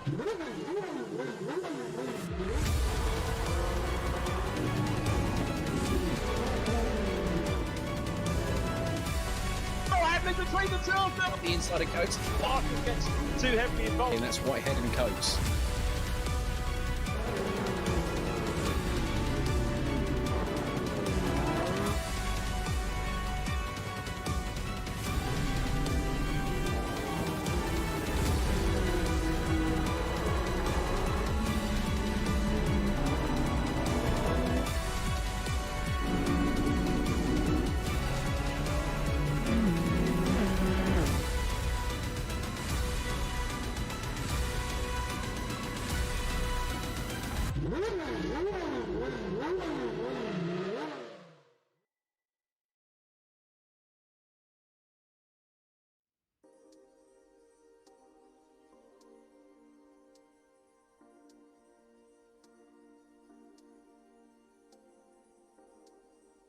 Between the two of them, the inside of Coates, Parker gets too heavily involved. And that's Whitehead and Coates.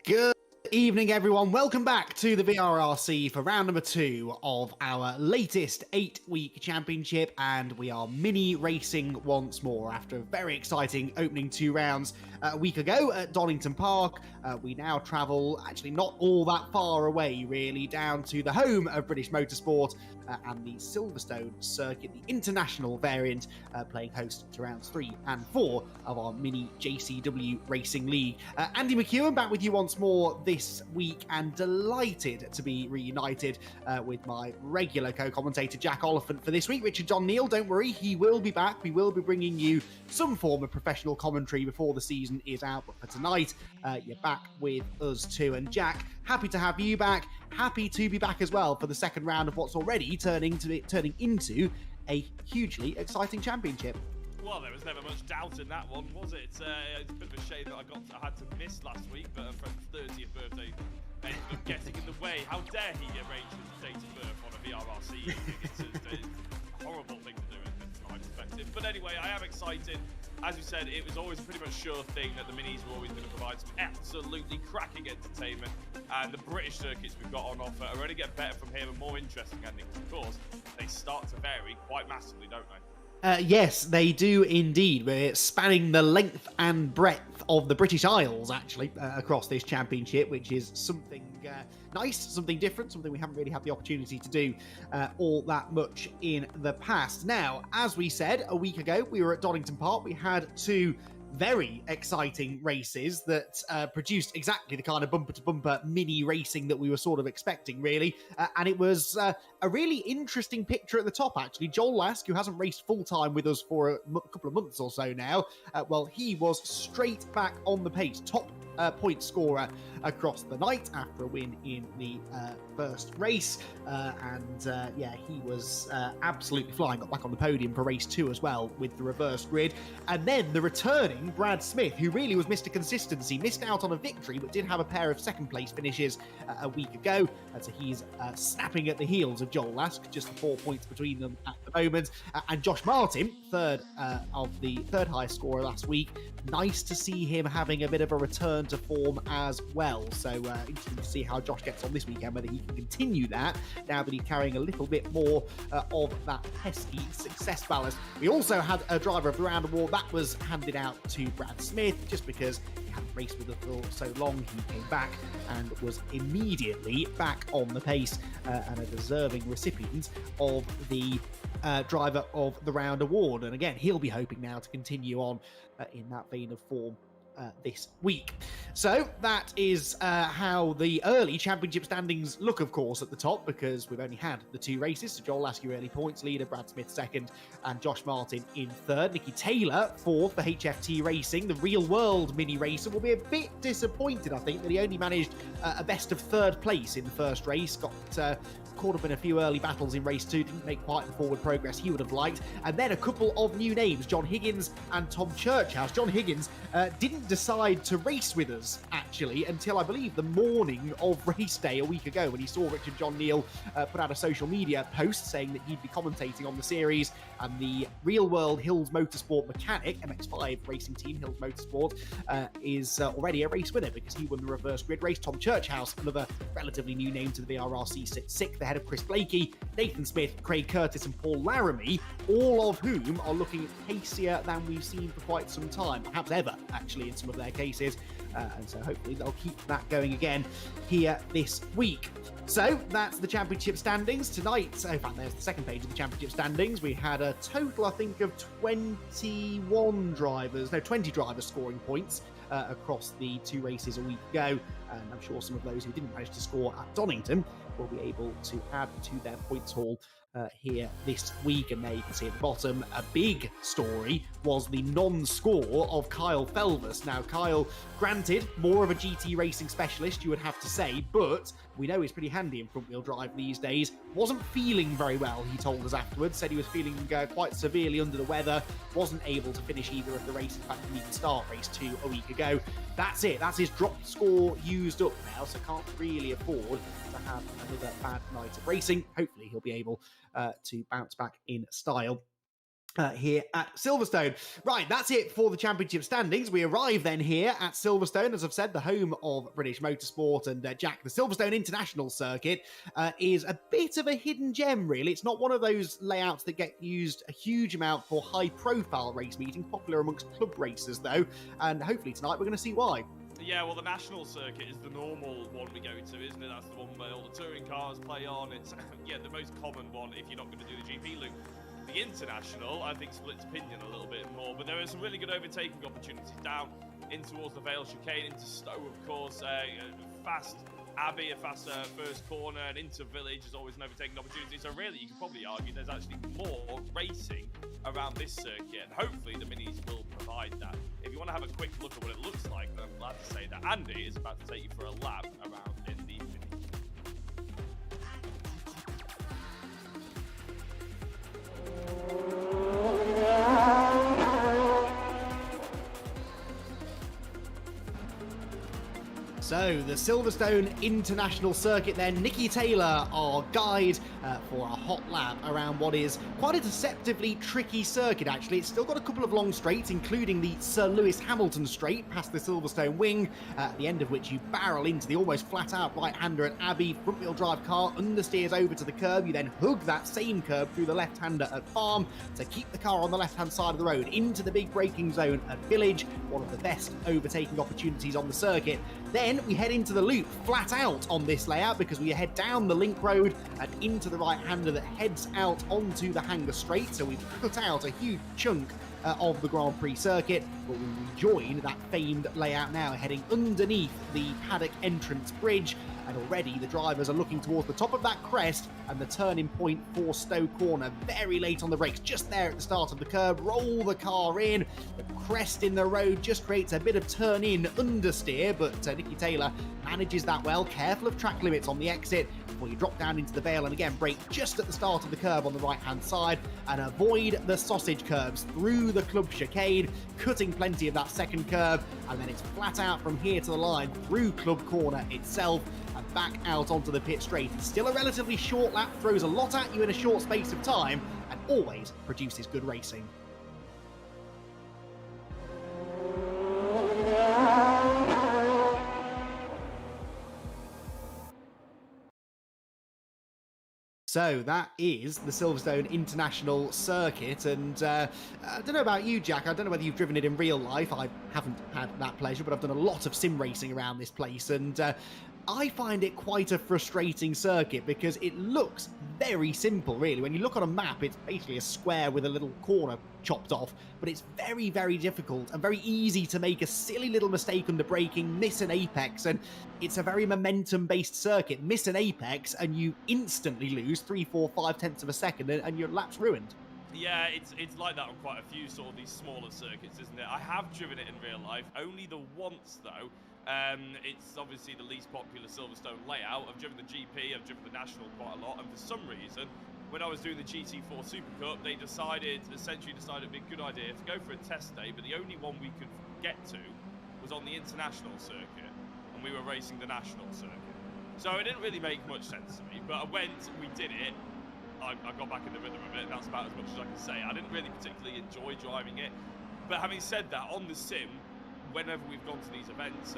Good evening, everyone. Welcome back to the VRRC for round number 2 of our latest 8-week championship, and we are mini racing once more after a very exciting opening 2 rounds a week ago at Donington Park. We now travel, actually not all that far away really, down to the home of British Motorsport and the Silverstone circuit, the international variant, playing host to rounds 3 and 4 of our mini JCW Racing League. Andy McEwen back with you once more this week, and delighted to be reunited with my regular co-commentator Jack Oliphant for this week. Richard John Neal, don't worry, he will be back. We will be bringing you some form of professional commentary before the season is out, but for tonight, you're back with us too. And Jack, happy to have you back. Happy to be back as well for the second round of what's already turning into a hugely exciting championship. Well, there was never much doubt in that one, was it? It's a bit of a shame that I had to miss last week, but a friend's 30th birthday ended up getting in the way. How dare he arrange his date of birth on a VRRC? It's a horrible thing to do from my perspective. But anyway, I am excited. As we said, it was always a pretty much sure thing that the minis were always going to provide some absolutely cracking entertainment, and the British circuits we've got on offer are only getting better from here and more interesting, and of course, they start to vary quite massively, don't they? Yes, they do indeed. We're spanning the length and breadth of the British Isles, actually, across this championship, which is something nice, something different, something we haven't really had the opportunity to do all that much in the past. Now, as we said a week ago, we were at Donington Park. We had 2 very exciting races that produced exactly the kind of bumper-to-bumper mini racing that we were sort of expecting, really. And it was a really interesting picture at the top, actually. Joel Lask, who hasn't raced full-time with us for a couple of months or so now, well, he was straight back on the pace, top point scorer across the night after a win in the first race. Yeah, he was absolutely flying. Got back on the podium for race 2 as well with the reverse grid. And then the returning Brad Smith, who really was Mr. Consistency, missed out on a victory but did have a pair of second place finishes a week ago. So he's snapping at the heels of Joel Lask, just 4 points between them at the moment. And Josh Martin, third highest scorer last week. Nice to see him having a bit of a return to form as well. So interesting to see how Josh gets on this weekend, whether he can continue that now that he's carrying a little bit more of that pesky success ballast. We also had a driver of the round award that was handed out to Brad Smith, just because he hadn't raced with us for so long. He came back and was immediately back on the pace, and a deserving recipient of the driver of the round award. And again, he'll be hoping now to continue on in that vein of form this week. So that is how the early championship standings look, of course, at the top, because we've only had the 2 races. So Joel Lask, early points leader, Brad Smith second, and Josh Martin in third. Nicky Taylor fourth for HFT Racing, the real world mini racer, will be a bit disappointed, I think, that he only managed a best of third place in the first race. Got caught up in a few early battles in race 2, didn't make quite the forward progress he would have liked. And then a couple of new names, John Higgins and Tom Churchhouse. John Higgins didn't decide to race with us, actually, until I believe the morning of race day a week ago, when he saw Richard John Neal put out a social media post saying that he'd be commentating on the series, and the real world Hills Motorsport mechanic, MX5 racing team, Hills Motorsport, is already a race winner because he won the reverse grid race. Tom Churchhouse, another relatively new name to the VRRC, sits 6th ahead of Chris Blakey, Nathan Smith, Craig Curtis and Paul Laramie, all of whom are looking pacier than we've seen for quite some time, perhaps ever, actually, in some of their cases. And so hopefully they'll keep that going again here this week. So that's the championship standings tonight. In fact, there's the second page of the championship standings. We had a total, I think, of 20 drivers scoring points across the 2 races a week ago. And I'm sure some of those who didn't manage to score at Donington will be able to add to their points haul here this week. And there you can see at the bottom, a big story was the non-score of Kyle Felvers. Now, Kyle, granted, more of a GT racing specialist, you would have to say, but we know he's pretty handy in front-wheel drive these days. Wasn't feeling very well, he told us afterwards. Said he was feeling quite severely under the weather. Wasn't able to finish either of the races. In fact, didn't even start race 2 a week ago. That's it. That's his drop score used up now, so can't really afford to have another bad night of racing. Hopefully he'll be able to bounce back in style here at Silverstone. Right, that's it for the championship standings. We arrive then here at Silverstone, as I've said, the home of British motorsport. And Jack, the Silverstone International Circuit is a bit of a hidden gem, really. It's not one of those layouts that get used a huge amount for high-profile race meetings, popular amongst club racers, though. And hopefully tonight we're going to see why. Yeah, well, the national circuit is the normal one we go to, isn't it? That's the one where all the touring cars play on. It's, yeah, the most common one if you're not going to do the GP loop. The international, I think, splits opinion a little bit more, but there are some really good overtaking opportunities down in towards the Vale chicane, into Stowe, of course. Fast Abbey, a fast first corner, and into Village is always an overtaking opportunity. So really, you could probably argue there's actually more racing around this circuit, and hopefully the minis will provide that. If you want to have a quick look at what it looks like, then I'm glad to say that Andy is about to take you for a lap around in the minis. So, the Silverstone International Circuit then. Nicky Taylor, our guide for a hot lap around what is quite a deceptively tricky circuit, actually. It's still got a couple of long straights, including the Sir Lewis Hamilton straight past the Silverstone wing, at the end of which you barrel into the almost flat-out right-hander at Abbey. Front-wheel drive car understeers over to the curb. You then hug that same curb through the left-hander at Farm to keep the car on the left-hand side of the road into the big braking zone at Village, one of the best overtaking opportunities on the circuit. Then we head into the loop flat out on this layout because we head down the link road and into the right-hander that heads out onto the Hanger Straight. So we've cut out a huge chunk of the Grand Prix circuit, but we rejoin that famed layout now, heading underneath the paddock entrance bridge. And already the drivers are looking towards the top of that crest and the turning point for Stowe Corner. Very late on the brakes, just there at the start of the curb. Roll the car in. The crest in the road just creates a bit of turn-in understeer, but Nicky Taylor manages that well. Careful of track limits on the exit before you drop down into the Vale, and again brake just at the start of the curb on the right-hand side and avoid the sausage curbs through the club chicane, cutting plenty of that second curb, and then it's flat out from here to the line through Club Corner itself and back out onto the pit straight. Still a relatively short lap, throws a lot at you in a short space of time, and always produces good racing. So that is the Silverstone International Circuit, and I don't know about you, Jack. I don't know whether you've driven it in real life. I haven't had that pleasure, but I've done a lot of sim racing around this place, and I find it quite a frustrating circuit because it looks very simple, really. When you look on a map, it's basically a square with a little corner chopped off, but it's very, very difficult and very easy to make a silly little mistake under braking, miss an apex, and it's a very momentum-based circuit. Miss an apex and you instantly lose 3, 4, 5 tenths of a second and your lap's ruined. Yeah, it's like that on quite a few sort of these smaller circuits, isn't it? I have driven it in real life, only the once though. It's obviously the least popular Silverstone layout. I've driven the GP, I've driven the National quite a lot, and for some reason, when I was doing the GT4 Super Cup, they essentially decided it'd be a good idea to go for a test day, but the only one we could get to was on the international circuit, and we were racing the national circuit. So it didn't really make much sense to me, but I went, we did it, I got back in the rhythm of it, and that's about as much as I can say. I didn't really particularly enjoy driving it, but having said that, on the sim, whenever we've gone to these events,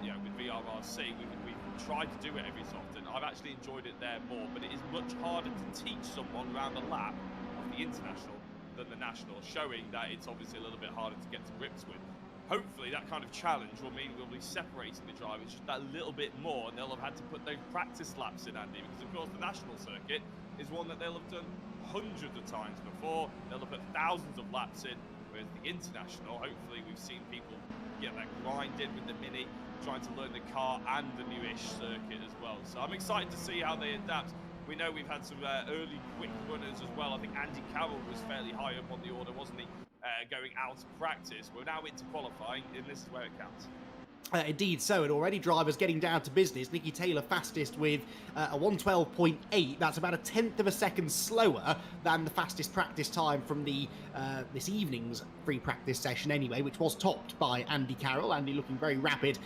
you know, with VRRC, we've tried to do it every so often. I've actually enjoyed it there more, but it is much harder to teach someone around a lap of the international than the national, showing that it's obviously a little bit harder to get to grips with. Hopefully that kind of challenge will mean we'll be separating the drivers just that little bit more, and they'll have had to put those practice laps in, Andy, because of course the national circuit is one that they'll have done hundreds of times before. They'll have put thousands of laps in, whereas the international, hopefully we've seen people get that grind in with the Mini, trying to learn the car and the newish circuit as well. So I'm excited to see how they adapt. We know we've had some early quick runners as well. I think Andy Carroll was fairly high up on the order, wasn't he? Going out of practice. We're now into qualifying, and this is where it counts. Indeed so, and already drivers getting down to business. Nicky Taylor fastest with a 1:12.8. That's about a tenth of a second slower than the fastest practice time from the this evening's free practice session anyway, which was topped by Andy Carroll. Andy looking very rapid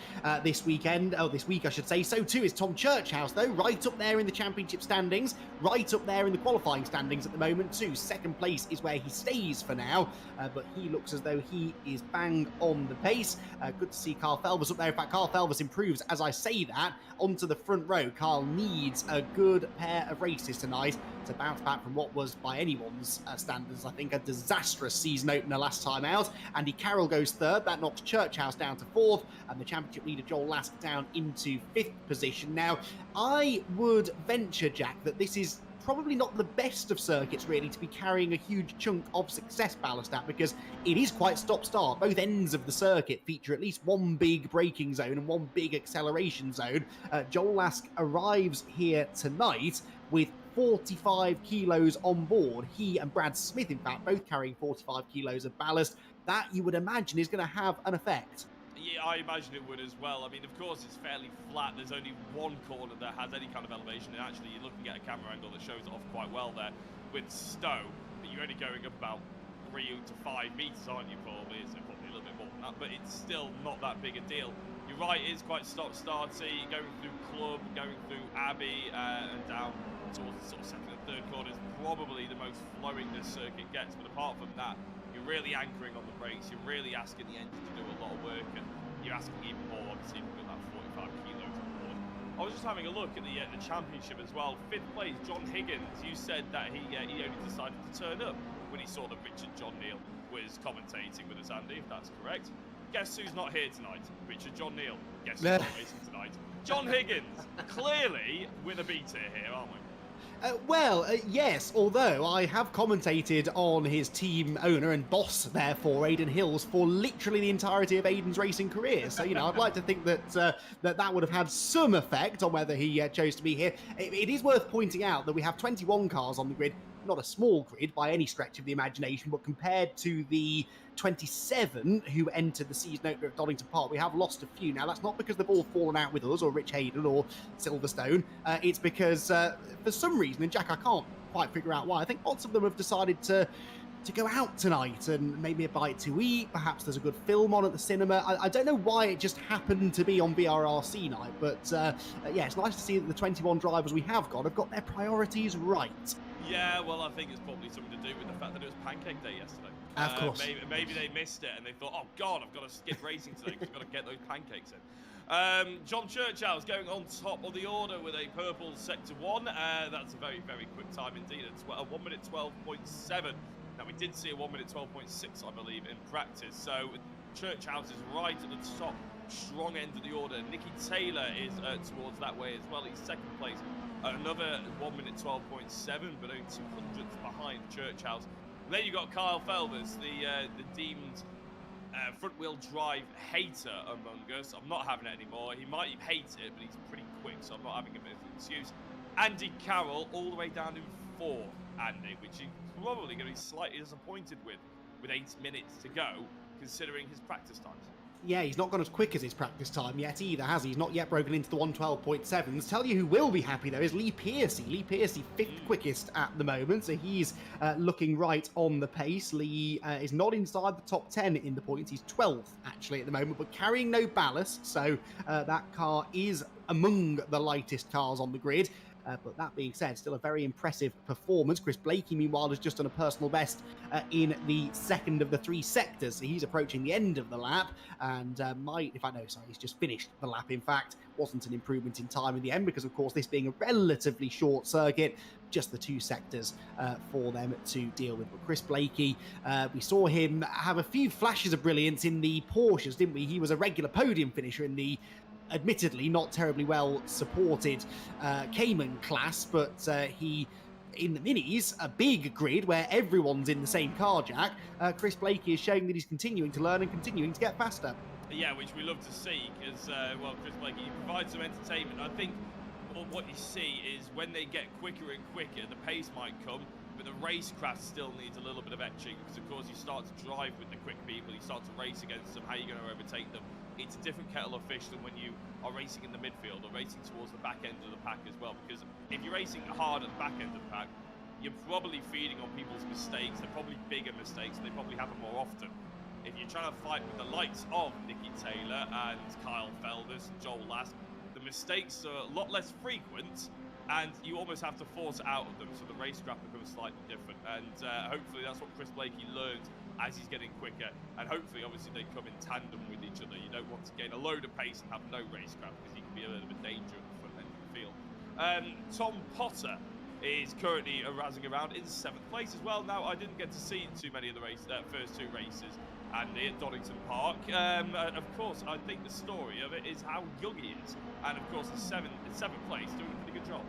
this week I should say. So too is Tom Churchhouse, though, right up there in the championship standings, right up there in the qualifying standings at the moment too. Second place is where he stays for now, but he looks as though he is bang on the pace. Good to see Carl Felvers up there. In fact, Carl Felvers improves as I say that onto the front row. Carl needs a good pair of races tonight to bounce back from what was, by anyone's standards, I think, a disastrous season opener last time out. Andy Carroll goes third. That knocks Churchhouse down to fourth, and the championship leader Joel Lask down into fifth position. Now, I would venture, Jack, that this is probably not the best of circuits really to be carrying a huge chunk of success ballast at, because it is quite stop-start. Both ends of the circuit feature at least one big braking zone and one big acceleration zone. Joel Lask arrives here tonight with 45 kilos on board. He and Brad Smith, in fact, both carrying 45 kilos of ballast. That, you would imagine, is going to have an effect. Yeah, I imagine it would as well. I mean, of course, it's fairly flat. There's only one corner that has any kind of elevation, and actually you're looking at a camera angle that shows it off quite well there with Stowe, but you're only going up about 3 to 5 meters, aren't you, probably? It's probably a little bit more than that, but it's still not that big a deal. You're right, it is quite stop-starty, going through Club, going through Abbey, and down towards the sort of second and third corner is probably the most flowing this circuit gets, but apart from that, you're really anchoring on the brakes, you're really asking the engine to do a lot of work, and you're asking even more, obviously, if you've got that 45 kilos on board. I was just having a look at the championship as well. 5th place, John Higgins. You said that he only decided to turn up when he saw that Richard John Neal was commentating with us, Andy, if that's correct. Guess who's not here tonight? Richard John Neal. Guess who's not racing tonight? John Higgins. Clearly, we're the B tier here, aren't we? Yes, although I have commentated on his team owner and boss, therefore, Aidan Hills, for literally the entirety of Aidan's racing career. So, you know, I'd like to think that that would have had some effect on whether he chose to be here. It is worth pointing out that we have 21 cars on the grid. Not a small grid by any stretch of the imagination, but compared to the 27 who entered the season opener at Donington Park, we have lost a few. Now, that's not because they've all fallen out with us, or Rich Hayden, or Silverstone. It's because, for some reason, and Jack, I can't quite figure out why, I think lots of them have decided to go out tonight and maybe a bite to eat. Perhaps there's a good film on at the cinema. I don't know why it just happened to be on VRRC night, but yeah, it's nice to see that the 21 drivers we have got their priorities right. Yeah, well, I think it's probably something to do with the fact that it was Pancake Day yesterday. Of course. Maybe they missed it and they thought, oh God, I've got to skip racing today because I've got to get those pancakes in. John Churchhouse going on top of the order with a purple sector 1. That's a very, very quick time indeed. It's a 1 minute 12.7. Now, we did see a 1 minute 12.6, I believe, in practice. So Churchhouse is right at the top, strong end of the order. Nicky Taylor is towards that way as well. He's second place. Another 1 minute 12.7, but only 200ths behind Churchhouse. And then you've got Kyle Felvers, the deemed front-wheel drive hater among us. I'm not having it anymore. He might hate it, but he's pretty quick, so I'm not having him as an excuse. Andy Carroll all the way down in 4th, Andy, which he's probably going to be slightly disappointed with 8 minutes to go, considering his practice times. Yeah, he's not gone as quick as his practice time yet either, has he? He's not yet broken into the 112.7s. Tell you who will be happy, though, is Lee Piercy. Lee Piercy, 5th quickest at the moment, so he's looking right on the pace. Lee is not inside the top 10 in the points. He's 12th, actually, at the moment, but carrying no ballast, so that car is among the lightest cars on the grid. But that being said, still a very impressive performance. Chris Blakey, meanwhile, has just done a personal best in the second of the 3 sectors. So he's approaching the end of the lap and he's just finished the lap, in fact. Wasn't an improvement in time in the end because, of course, this being a relatively short circuit, just the 2 sectors for them to deal with. But Chris Blakey, we saw him have a few flashes of brilliance in the Porsches, didn't we? He was a regular podium finisher in the admittedly not terribly well supported Cayman class, but he, in the minis, a big grid where everyone's in the same car, Jack, Chris Blakey is showing that he's continuing to learn and continuing to get faster. Yeah, which we love to see, because, Chris Blakey provides some entertainment. I think what you see is when they get quicker and quicker, the pace might come, but the racecraft still needs a little bit of etching, because, of course, you start to drive with the quick people, you start to race against them, how are you going to overtake them? It's a different kettle of fish than when you are racing in the midfield or racing towards the back end of the pack as well, because if you're racing hard at the back end of the pack, you're probably feeding on people's mistakes. They're probably bigger mistakes, and they probably happen more often. If you're trying to fight with the likes of Nicky Taylor and Kyle Felders and Joel Last, the mistakes are a lot less frequent, and you almost have to force it out of them, so the racecraft becomes slightly different. And hopefully that's what Chris Blakey learned as he's getting quicker, and hopefully, obviously, they come in tandem with each other. You don't want to gain a load of pace and have no racecraft, because he can be a little bit dangerous at the front end of the field. Tom Potter is currently razzing around in 7th place as well. Now, I didn't get to see too many of the first 2 races, Andy, at Donington Park. Of course, I think the story of it is how young he is, and of course, in 7th place, doing a pretty good job.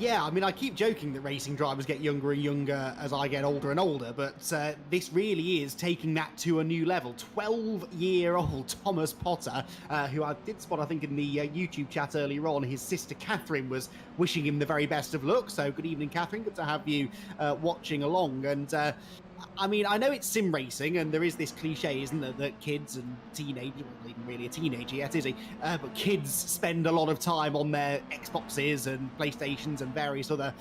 Yeah, I mean, I keep joking that racing drivers get younger and younger as I get older and older, but this really is taking that to a new level. 12-year-old Thomas Potter, who I did spot, I think, in the YouTube chat earlier on, his sister Catherine was wishing him the very best of luck. So good evening, Catherine. Good to have you watching along. And I mean, I know it's sim racing, and there is this cliche, isn't there, that kids and teenagers, well, not even really a teenager yet, is he? But kids spend a lot of time on their Xboxes and PlayStations and various other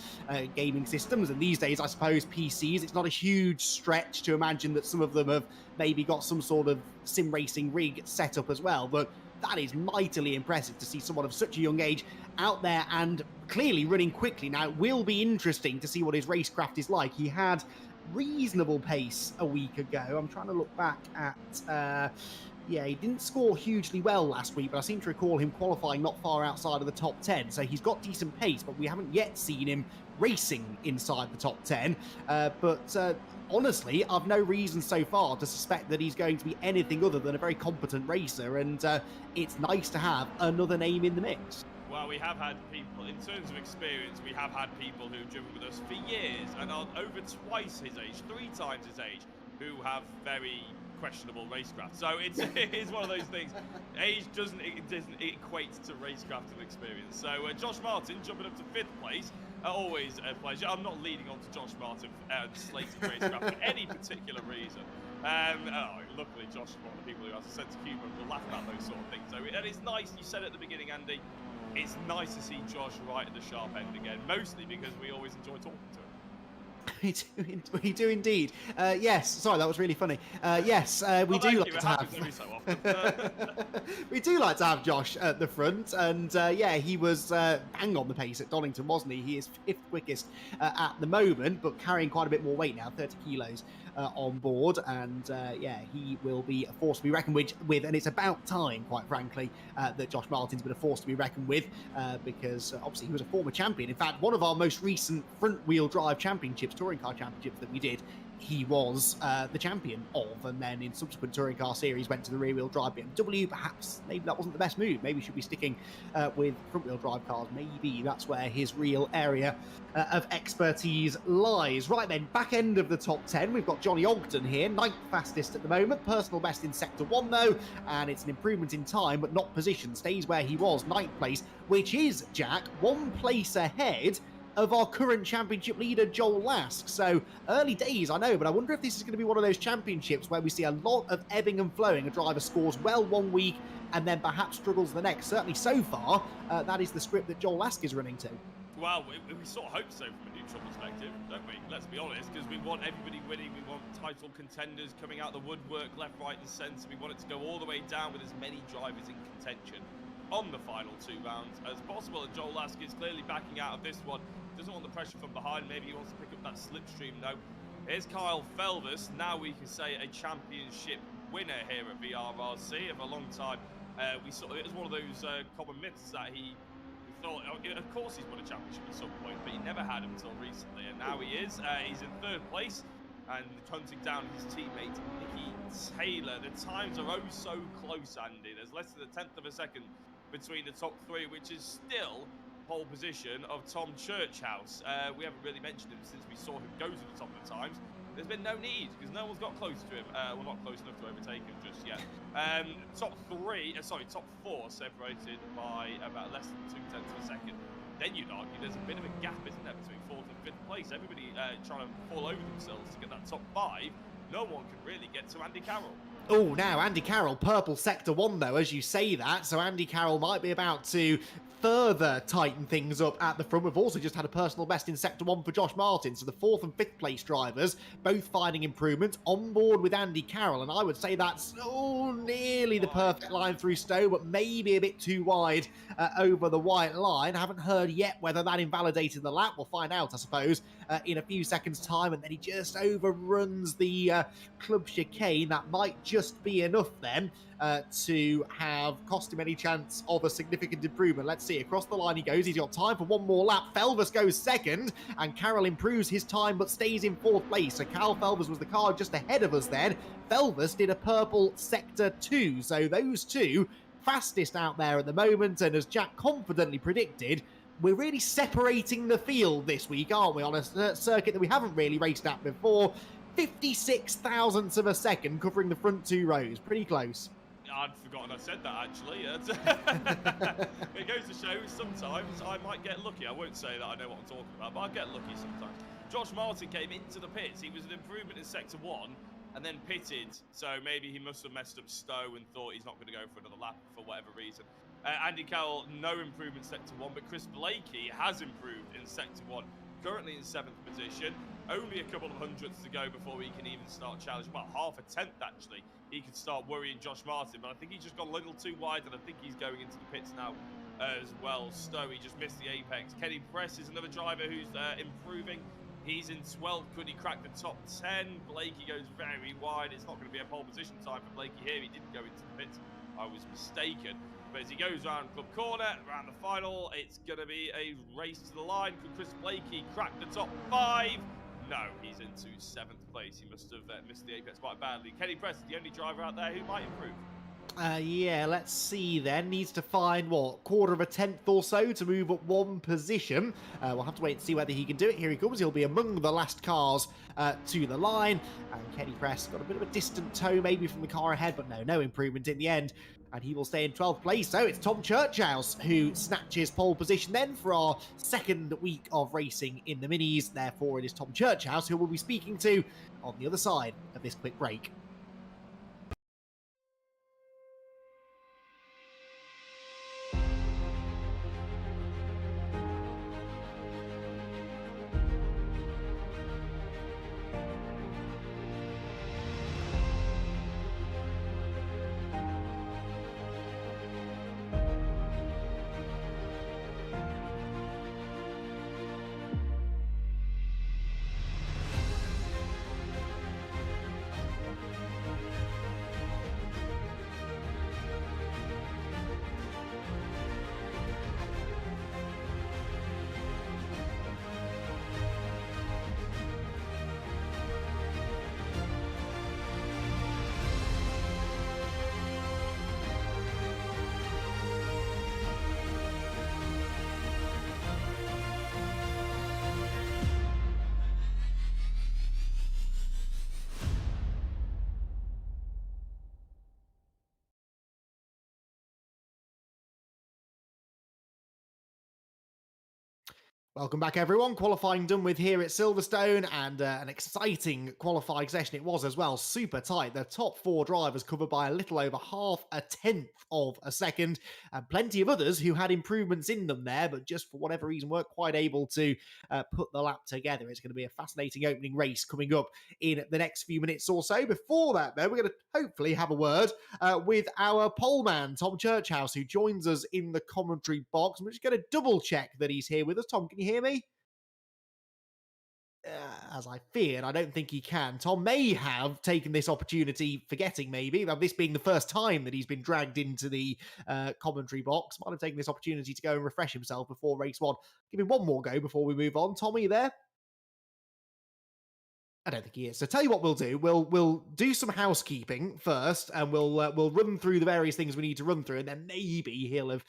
gaming systems. And these days, I suppose, PCs, it's not a huge stretch to imagine that some of them have maybe got some sort of sim racing rig set up as well. But that is mightily impressive to see someone of such a young age out there and clearly running quickly. Now, it will be interesting to see what his racecraft is like. He had reasonable pace a week ago. I'm trying to look back at yeah, he didn't score hugely well last week, but I seem to recall him qualifying not far outside of the top 10, so he's got decent pace, but we haven't yet seen him racing inside the top 10. But honestly, I've no reason so far to suspect that he's going to be anything other than a very competent racer, and it's nice to have another name in the mix. Well, we have had people, in terms of experience, we have had people who've driven with us for years and are over twice his age, 3 times his age, who have very questionable racecraft. So it's one of those things. Age doesn't equate to racecraft and experience. So Josh Martin jumping up to 5th place. Always a pleasure. I'm not leading on to Josh Martin slating racecraft for any particular reason. Luckily, Josh is one of the people who has a sense of humour and will laugh about those sort of things. So, and it's nice, you said at the beginning, Andy, it's nice to see Josh right at the sharp end again, mostly because we always enjoy talking to him. We do indeed. Yes, sorry, that was really funny. Yes, we do like to have. Every so often. We do like to have Josh at the front, and yeah, he was bang on the pace at Donington, wasn't he? He is 5th quickest at the moment, but carrying quite a bit more weight now, 30 kilos on board, and yeah, he will be a force to be reckoned with, and it's about time, quite frankly, that Josh Martin's been a force to be reckoned with, because obviously he was a former champion. In fact, one of our most recent front-wheel drive championships, touring car championships that we did, he was the champion of, and then in subsequent touring car series went to the rear-wheel drive BMW. Perhaps maybe that wasn't the best move. Maybe he should be sticking with front-wheel drive cars. Maybe that's where his real area of expertise lies. Right then, back end of the top 10, we've got Johnny Oulton here, 9th fastest at the moment, personal best in sector 1 though, and it's an improvement in time but not position. Stays where he was, 9th place, which is, Jack, 1 place ahead of our current championship leader, Joel Lask. So early days, I know, but I wonder if this is going to be one of those championships where we see a lot of ebbing and flowing. A driver scores well one week and then perhaps struggles the next. Certainly so far, that is the script that Joel Lask is running to. Well, we sort of hope so from a neutral perspective, don't we? Let's be honest, because we want everybody winning. We want title contenders coming out the woodwork, left, right and centre. We want it to go all the way down with as many drivers in contention on the final 2 rounds as possible. And Joel Lask is clearly backing out of this one. Doesn't want the pressure from behind. Maybe he wants to pick up that slipstream though. Here's Kyle Felvis. Now we can say a championship winner here at VRRC. For a long time, it was one of those common myths that we thought, of course he's won a championship at some point, but he never had him until recently, and now he is. He's in 3rd place and hunting down his teammate Nicky Taylor. The times are oh so close, Andy. There's less than a 10th of a second between the top 3, which is still pole position of Tom Churchhouse. We haven't really mentioned him since we saw him go to the top of the times. There's been no need because no one's got close to him. Well, not close enough to overtake him just yet. Top 4 separated by about less than 0.2 of a second. Then you'd argue there's a bit of a gap, isn't there, between 4th and 5th place. Everybody trying to fall over themselves to get that top 5. No one can really get to Andy Carroll. Oh, now Andy Carroll, purple sector 1 though, as you say that. So Andy Carroll might be about to further tighten things up at the front. We've also just had a personal best in sector 1 for Josh Martin. So the 4th and 5th place drivers, both finding improvements on board with Andy Carroll. And I would say that's nearly the perfect line through Stowe, but maybe a bit too wide over the white line. I haven't heard yet whether that invalidated the lap. We'll find out, I suppose, in a few seconds' time. And then he just overruns the club chicane. That might just be enough then to have cost him any chance of a significant improvement. Let's see, across the line he goes. He's got time for one more lap. Felvis goes 2nd, and Carroll improves his time but stays in 4th place. So Carl Felvis was the car just ahead of us then. Felvis did a purple sector 2. So those 2 fastest out there at the moment, and as Jack confidently predicted, we're really separating the field this week, aren't we, on a circuit that we haven't really raced at before. 56 thousandths of a second covering the front 2 rows. Pretty close. I'd forgotten I said that, actually. It goes to show sometimes I might get lucky. I won't say that I know what I'm talking about, but I get lucky sometimes. Josh Martin came into the pits. He was an improvement in sector 1 and then pitted. So maybe he must have messed up Stowe and thought he's not going to go for another lap for whatever reason. Andy Carroll, no improvement in sector 1, but Chris Blakey has improved in sector 1. Currently in 7th position. Only a couple of hundredths to go before he can even start challenging. Well, half a tenth, actually. He could start worrying Josh Martin, but I think he's just gone a little too wide, and I think he's going into the pits now as well. Stowe, he just missed the apex. Kenny Press is another driver who's improving. He's in 12th. Could he crack the top 10? Blakey goes very wide. It's not going to be a pole position time for Blakey here. He didn't go into the pits. I was mistaken. But as he goes around Club Corner, around the final, it's going to be a race to the line. Could Chris Blakey crack the top 5? No, he's into 7th place. He must have missed the apex quite badly. Kenny Press is the only driver out there who might improve. Yeah, let's see then. Needs to find, what, 1/4 of a tenth or so to move up 1 position. We'll have to wait and see whether he can do it. Here he comes. He'll be among the last cars to the line. And Kenny Press got a bit of a distant tow maybe from the car ahead, but no improvement in the end. And he will stay in 12th place. So it's Tom Churchhouse who snatches pole position then for our 2nd week of racing in the minis. Therefore, it is Tom Churchhouse who we'll be speaking to on the other side of this quick break. Welcome back, everyone. Qualifying done with here at Silverstone, and an exciting qualifying session it was as well. Super tight. The top 4 drivers covered by a little over half a tenth of a second, and plenty of others who had improvements in them there, but just for whatever reason weren't quite able to put the lap together. It's going to be a fascinating opening race coming up in the next few minutes or so. Before that, though, we're going to hopefully have a word with our pole man, Tom Churchhouse, who joins us in the commentary box. We're just going to double check that he's here with us. Tom, can you hear me? As I feared, I don't think he can. Tom may have taken this opportunity, forgetting maybe, that this being the first time that he's been dragged into the commentary box, might have taken this opportunity to go and refresh himself before race 1. Give him one more go before we move on. Tom, are you there? I don't think he is. So tell you what we'll do. We'll do some housekeeping first, and we'll run through the various things we need to run through, and then maybe he'll have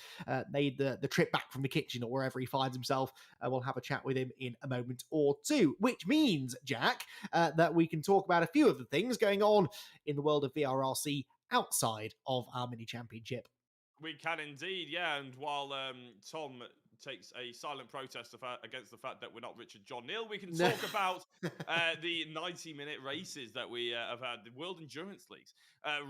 made the trip back from the kitchen or wherever he finds himself. We'll have a chat with him in a moment or two, which means, Jack, that we can talk about a few of the things going on in the world of VRRC outside of our mini championship. We can indeed, yeah. And while Tom takes a silent protest against the fact that we're not Richard John Neal, we can talk about the 90-minute races that we have had, the World Endurance Leagues.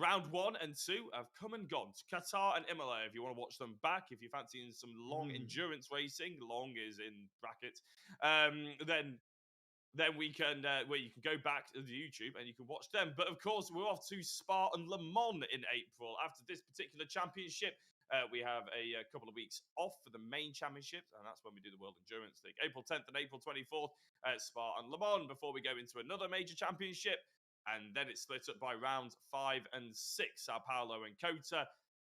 Round 1 and 2 have come and gone to Qatar and Imola. If you want to watch them back, if you're fancying some long endurance racing, long is in brackets, then we can where you can go back to the YouTube and you can watch them. But of course, we're off to Spa and Le Mans in April. After this particular championship, we have a couple of weeks off for the main championships, and that's when we do the World Endurance League. April 10th and April 24th at Spa and Le Mans before we go into another major championship. And then it's split up by rounds 5 and 6, Sao Paulo and Kota.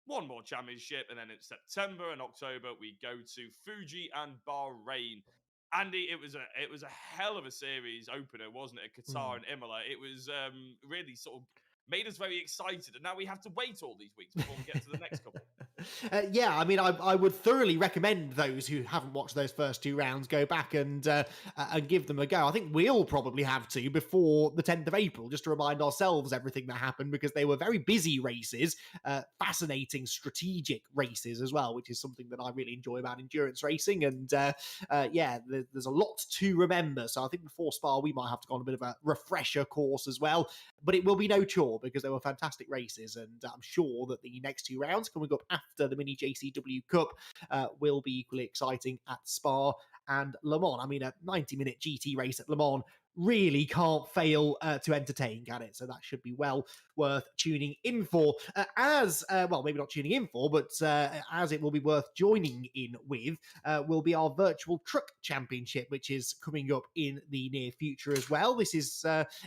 One more championship, and then in September and October, we go to Fuji and Bahrain. Andy, it was a hell of a series opener, wasn't it? Qatar and Imola. It was really sort of made us very excited, and now we have to wait all these weeks before we get to the next couple. Yeah, I mean, I would thoroughly recommend those who haven't watched those first 2 rounds go back and give them a go. I think we'll probably have to before the 10th of April, just to remind ourselves everything that happened, because they were very busy races, fascinating strategic races as well, which is something that I really enjoy about endurance racing. And yeah, there's a lot to remember. So I think before Spa, we might have to go on a bit of a refresher course as well. But it will be no chore because they were fantastic races. And I'm sure that the next 2 rounds coming up after the mini JCW Cup will be equally exciting at Spa and Le Mans. I mean, a 90-minute GT race at Le Mans really can't fail to entertain, can it? So that should be well worth tuning in for. Well, maybe not tuning in for, but as it will be worth joining in with, will be our virtual truck championship, which is coming up in the near future as well. This is,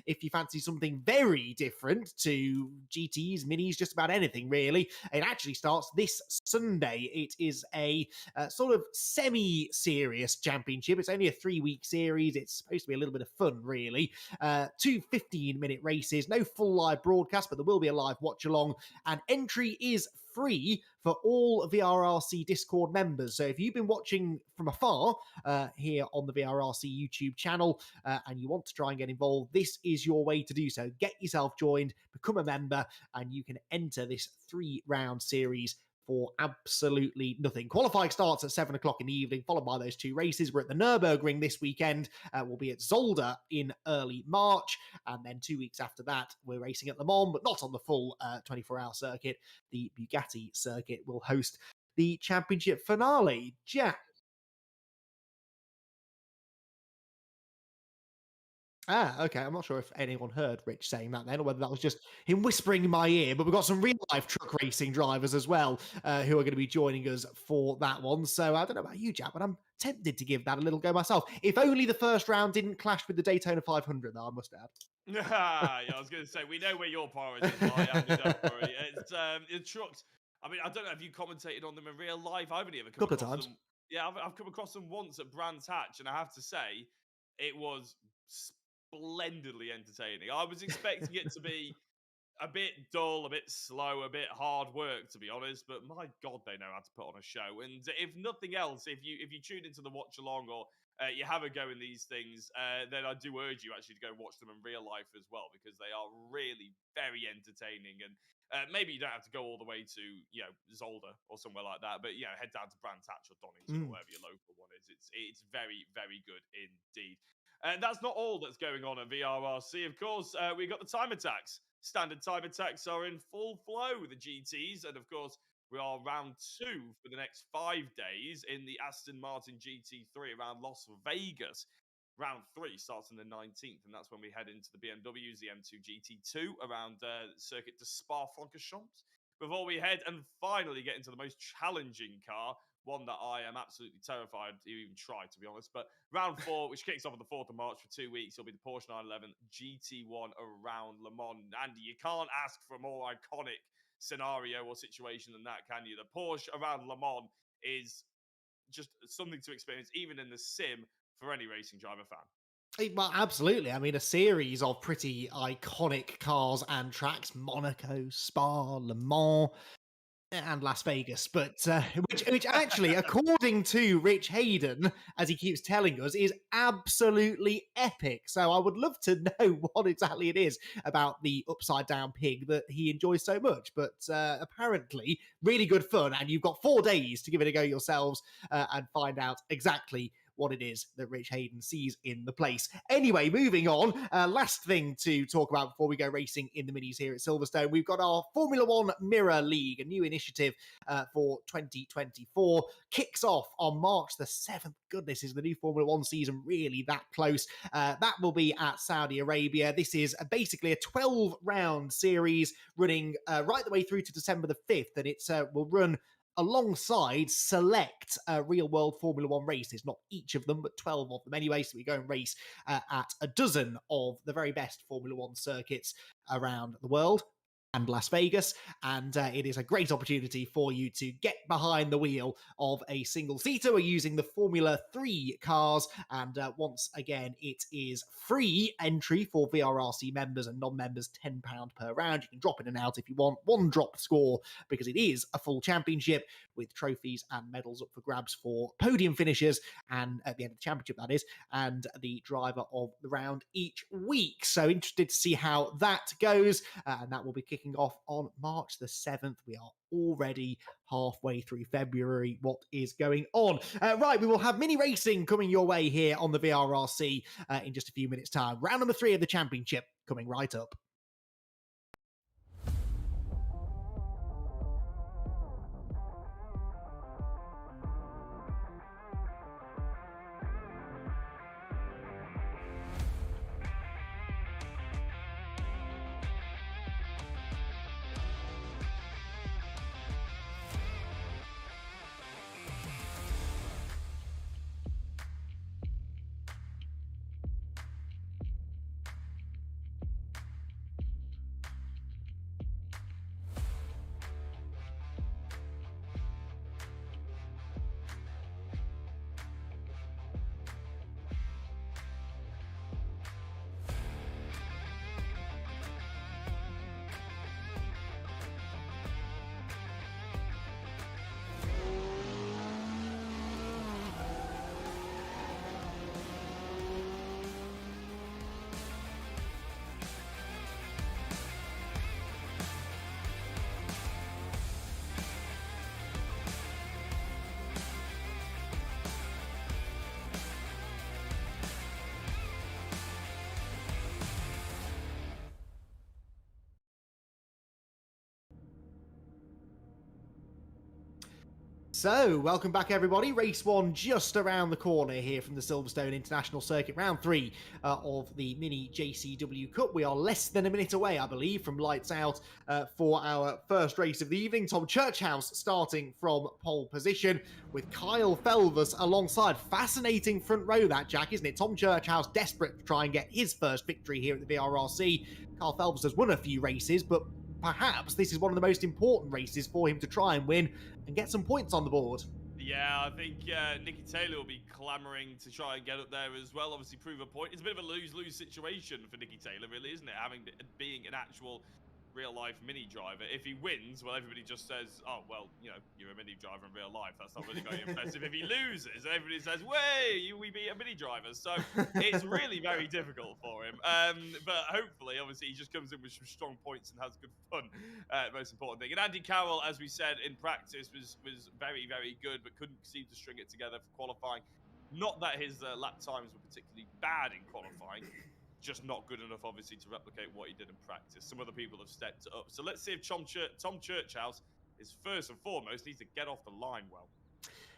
if you fancy something very different to GTs, minis, just about anything really, it actually starts this Sunday. It is a sort of semi-serious championship. It's only a 3-week series. It's supposed to be a little bit of fun, really. 2 15-minute races, no full live broadcast, but there will be a live watch along, and entry is free for all VRRC Discord members. So if you've been watching from afar here on the VRRC YouTube channel and you want to try and get involved, this is your way to do so. Get yourself joined, become a member, and you can enter this 3-round series for absolutely nothing. Qualifying starts at 7 o'clock in the evening, followed by those 2 races. We're at the Nürburgring this weekend. We'll be at Zolder in early March. And then 2 weeks after that, we're racing at Le Mans, but not on the full 24-hour circuit. The Bugatti circuit will host the championship finale. Jack. Okay. I'm not sure if anyone heard Rich saying that then, or whether that was just him whispering in my ear. But we've got some real-life truck racing drivers as well who are going to be joining us for that one. So I don't know about you, Jack, but I'm tempted to give that a little go myself. If only the first round didn't clash with the Daytona 500, though, I must add. Yeah, I was going to say, we know where your priorities lie, Andy, don't worry. It's trucks. I mean, I don't know if you commentated on them in real life. I've only ever come across times. them. Yeah, I've come across them once at Brands Hatch, and I have to say, it was splendidly entertaining. I was expecting it to be a bit dull, a bit slow, a bit hard work, to be honest. But my God, they know how to put on a show. And if nothing else, if you tune into the watch along or you have a go in these things, then I do urge you actually to go watch them in real life as well, because they are really very entertaining. And maybe you don't have to go all the way to, you know, Zolder or somewhere like that, but, you know, head down to Brands Hatch or Donington or wherever your local one is. It's very, very good indeed. And that's not all that's going on at VRRC. Of course, we got the time attacks. Standard time attacks are in full flow with the GTs. And of course, we are round 2 for the next 5 days in the Aston Martin GT3 around Las Vegas. Round 3 starts on the 19th, and that's when we head into the BMWs, the M2 GT2 around Circuit de Spa-Francorchamps. Before we head and finally get into the most challenging car, one that I am absolutely terrified to even try, to be honest. But round 4, which kicks off on the 4th of March for 2 weeks, will be the Porsche 911 GT1 around Le Mans. Andy, you can't ask for a more iconic scenario or situation than that, can you? The Porsche around Le Mans is just something to experience, even in the sim, for any racing driver fan. Well, absolutely. I mean, a series of pretty iconic cars and tracks: Monaco, Spa, Le Mans, and Las Vegas, but which actually, according to Rich Hayden, as he keeps telling us, is absolutely epic. So I would love to know what exactly it is about the upside down pig that he enjoys so much. But apparently, really good fun, and you've got 4 days to give it a go yourselves and find out exactly what it is that Rich Hayden sees in the place. Anyway, moving on. Last thing to talk about before we go racing in the minis here at Silverstone. We've got our Formula One Mirror League, a new initiative for 2024. Kicks off on March the 7th. Goodness, is the new Formula One season really that close? That will be at Saudi Arabia. This is basically a 12-round series running right the way through to December the 5th, and it will run alongside select real-world Formula One races. Not each of them, but 12 of them anyway. So we go and race at a dozen of the very best Formula One circuits around the world and Las Vegas, and it is a great opportunity for you to get behind the wheel of a single-seater. We're using the Formula 3 cars, and once again, it is free entry for VRRC members and non-members, £10 per round. You can drop in and out if you want. One drop score, because it is a full championship with trophies and medals up for grabs for podium finishers, and at the end of the championship, that is, and the driver of the round each week. So interested to see how that goes, and that will be kicking off on March the 7th. We are already halfway through February. What is going on? Right, we will have mini racing coming your way here on the VRRC in just a few minutes' time. Round number 3 of the championship coming right up. So, welcome back everybody. Race 1 just around the corner here from the Silverstone International Circuit. Round 3 of the Mini JCW Cup. We are less than a minute away, I believe, from lights out for our first race of the evening. Tom Churchhouse starting from pole position with Kyle Felvers alongside. Fascinating front row that, Jack, isn't it? Tom Churchhouse desperate to try and get his first victory here at the VRRC. Kyle Felvers has won a few races, but perhaps this is one of the most important races for him to try and win and get some points on the board. Yeah, I think Nicky Taylor will be clamouring to try and get up there as well, obviously prove a point. It's a bit of a lose-lose situation for Nicky Taylor, really, isn't it? Being an actual real-life mini driver. If he wins, well, everybody just says, oh, well, you know, you're a mini driver in real life. That's not really very impressive. If he loses, everybody says, way, we beat a mini driver. So it's really very difficult for him. But hopefully, obviously, he just comes in with some strong points and has good fun. Most important thing. And Andy Carroll, as we said, in practice was very, very good, but couldn't seem to string it together for qualifying. Not that his lap times were particularly bad in qualifying, just not good enough, obviously, to replicate what he did in practice. Some other people have stepped up. So let's see if Tom Churchhouse is first and foremost needs to get off the line well.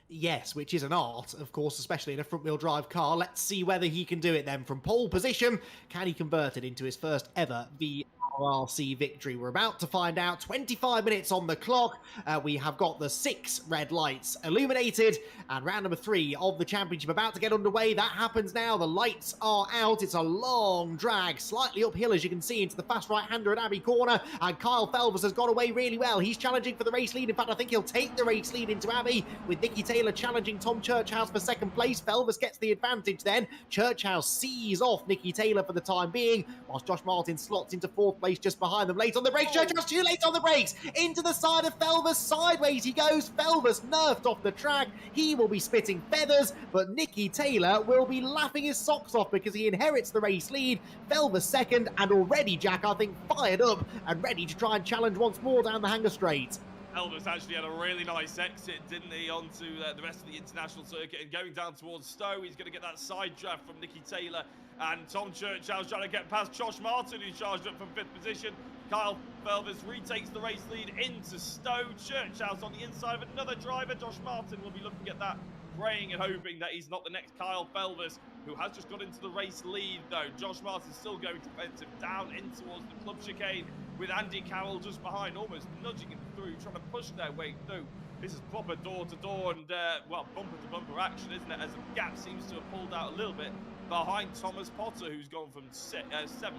Yes, which is an art, of course, especially in a front-wheel drive car. Let's see whether he can do it then from pole position. Can he convert it into his first ever VRRC victory? We're about to find out. 25 minutes on the clock. We have got the 6 red lights illuminated, and round number 3 of the championship about to get underway. That happens now. The lights are out. It's a long drag, slightly uphill, as you can see, into the fast right-hander at Abbey Corner, and Kyle Felvers has got away really well. He's challenging for the race lead. In fact, I think he'll take the race lead into Abbey, with Nicky Taylor challenging Tom Churchhouse for second place. Felvers gets the advantage then. Churchhouse sees off Nicky Taylor for the time being, whilst Josh Martin slots into 4th place just behind them. Late on the brakes. Churchhouse too late on the brakes. Into the side of Felvers. Sideways he goes. Felvers nerfed off the track. He will be spitting feathers, but Nicky Taylor will be laughing his socks off because he inherits the race lead. Felvers second, and already Jack, I think, fired up and ready to try and challenge once more down the Hanger Straight. Elvis actually had a really nice exit, didn't he, onto the rest of the international circuit, and going down towards Stowe, he's going to get that side draft from Nicky Taylor, and Tom Churchhouse trying to get past Josh Martin, who's charged up from 5th position. Kyle Felvers retakes the race lead into Stowe. Churchhouse on the inside of another driver. Josh Martin will be looking at that, praying and hoping that he's not the next Kyle Felvers, who has just got into the race lead, though. Josh Martin still going defensive down in towards the club chicane, with Andy Carroll just behind, almost nudging him through, trying to push their way through. This is proper door-to-door and, well, bumper-to-bumper action, isn't it? As the gap seems to have pulled out a little bit behind Thomas Potter, who's gone from 7th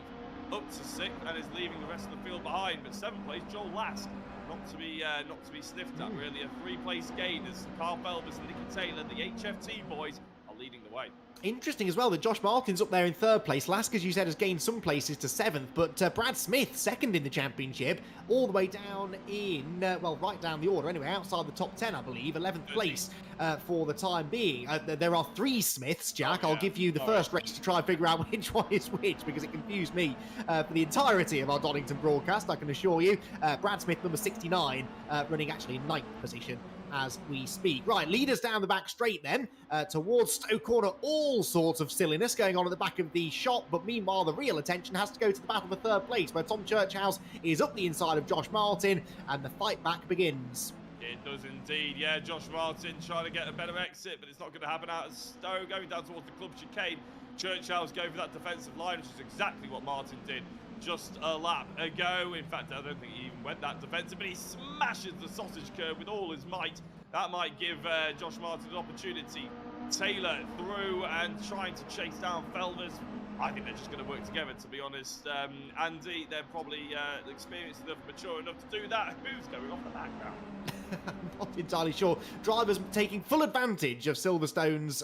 up to 6th and is leaving the rest of the field behind. But 7th place, Joel Last, not to be sniffed at, really. A 3-place gain as Carl Felvers and Nicky Taylor, the HFT boys, are leading the way. Interesting as well that Josh Martin's up there in 3rd place. Lask, as you said, has gained some places to 7th, but Brad Smith, 2nd in the championship, all the way down in, well, right down the order anyway, outside the top 10, I believe, 11th place for the time being. There are 3 Smiths, Jack. Oh, yeah. I'll give you the first race to try and figure out which one is which, because it confused me for the entirety of our Donington broadcast, I can assure you. Brad Smith, number 69, running actually in 9th position as we speak. Right, leaders down the back straight then, towards Stowe Corner. All sorts of silliness going on at the back of the shop, but meanwhile the real attention has to go to the battle for 3rd place, where Tom Churchhouse is up the inside of Josh Martin, and the fight back begins. It does indeed, yeah. Josh Martin trying to get a better exit, but it's not going to happen out of Stowe, going down towards the club chicane. Churchhouse going for that defensive line, which is exactly what Martin did just a lap ago. In fact, I don't think he even went that defensive, but he smashes the sausage curb with all his might. That might give Josh Martin an opportunity. Taylor through and trying to chase down Felvers. I think they're just going to work together, to be honest. Andy, they're probably experienced enough, mature enough to do that. Who's going off the background? I'm not entirely sure. Drivers taking full advantage of Silverstone's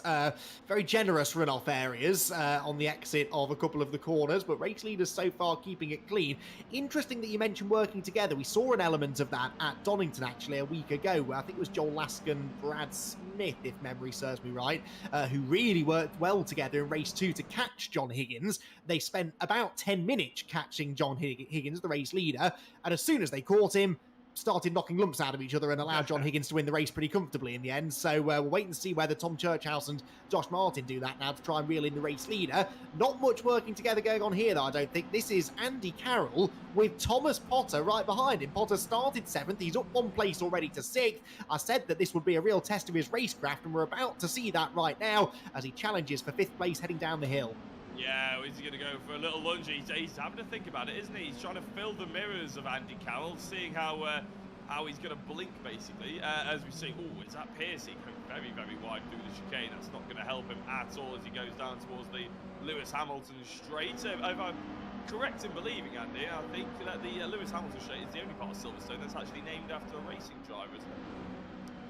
very generous runoff areas on the exit of a couple of the corners, but race leaders so far keeping it clean. Interesting that you mentioned working together. We saw an element of that at Donington actually a week ago, where I think it was Joel Lask and Brad Smith, if memory serves me right, who really worked well together in race 2 to catch John Higgins. They spent about 10 minutes catching John Higgins, the race leader, and as soon as they caught him, started knocking lumps out of each other and allowed John Higgins to win the race pretty comfortably in the end. So we'll wait and see whether Tom Churchhouse and Josh Martin do that now to try and reel in the race leader. Not much working together going on here, though, I don't think. This is Andy Carroll with Thomas Potter right behind him. Potter started 7th. He's up 1 place already to 6th. I said that this would be a real test of his racecraft, and we're about to see that right now as he challenges for 5th place heading down the hill. Yeah, is he going to go for a little lunge? He's having to think about it, isn't he? He's trying to fill the mirrors of Andy Carroll, seeing how he's going to blink, basically. As we see, oh, is that Piercy going very, very wide through the chicane? That's not going to help him at all as he goes down towards the Lewis Hamilton straight. If I'm correct in believing, Andy, I think that the Lewis Hamilton straight is the only part of Silverstone that's actually named after a racing driver, isn't it?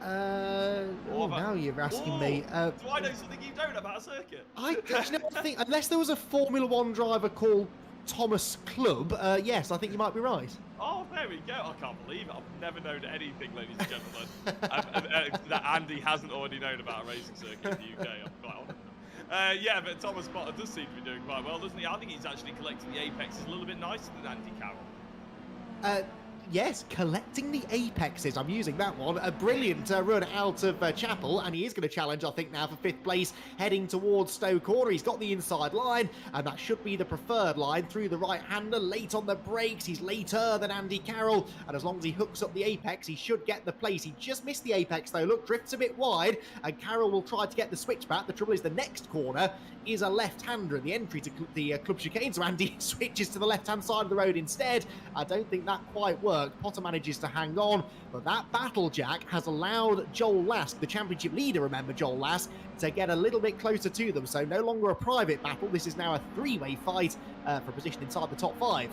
Now you're asking me. Do I know something you don't about a circuit? I think unless there was a Formula 1 driver called Thomas Clubb, yes, I think you might be right. Oh, there we go. I can't believe it. I've never known anything, ladies and gentlemen, that Andy hasn't already known about a racing circuit in the UK. I'm quite honoured. Yeah, but Thomas Potter does seem to be doing quite well, doesn't he? I think he's actually collecting the apexes a little bit nicer than Andy Carroll. Yes, collecting the apexes. I'm using that one. A brilliant run out of Chapel, and he is going to challenge, I think, now for 5th place, heading towards Stowe Corner. He's got the inside line, and that should be the preferred line through the right-hander. Late on the brakes. He's later than Andy Carroll, and as long as he hooks up the apex, he should get the place. He just missed the apex, though. Look, drifts a bit wide, and Carroll will try to get the switchback. The trouble is the next corner is a left-hander in the entry to the club chicane, so Andy switches to the left-hand side of the road instead. I don't think that quite worked. Potter manages to hang on, but that battle jack has allowed Joel Lask, the championship leader, remember Joel Lask, to get a little bit closer to them. So no longer a private battle. This is now a three-way fight for position inside the top 5.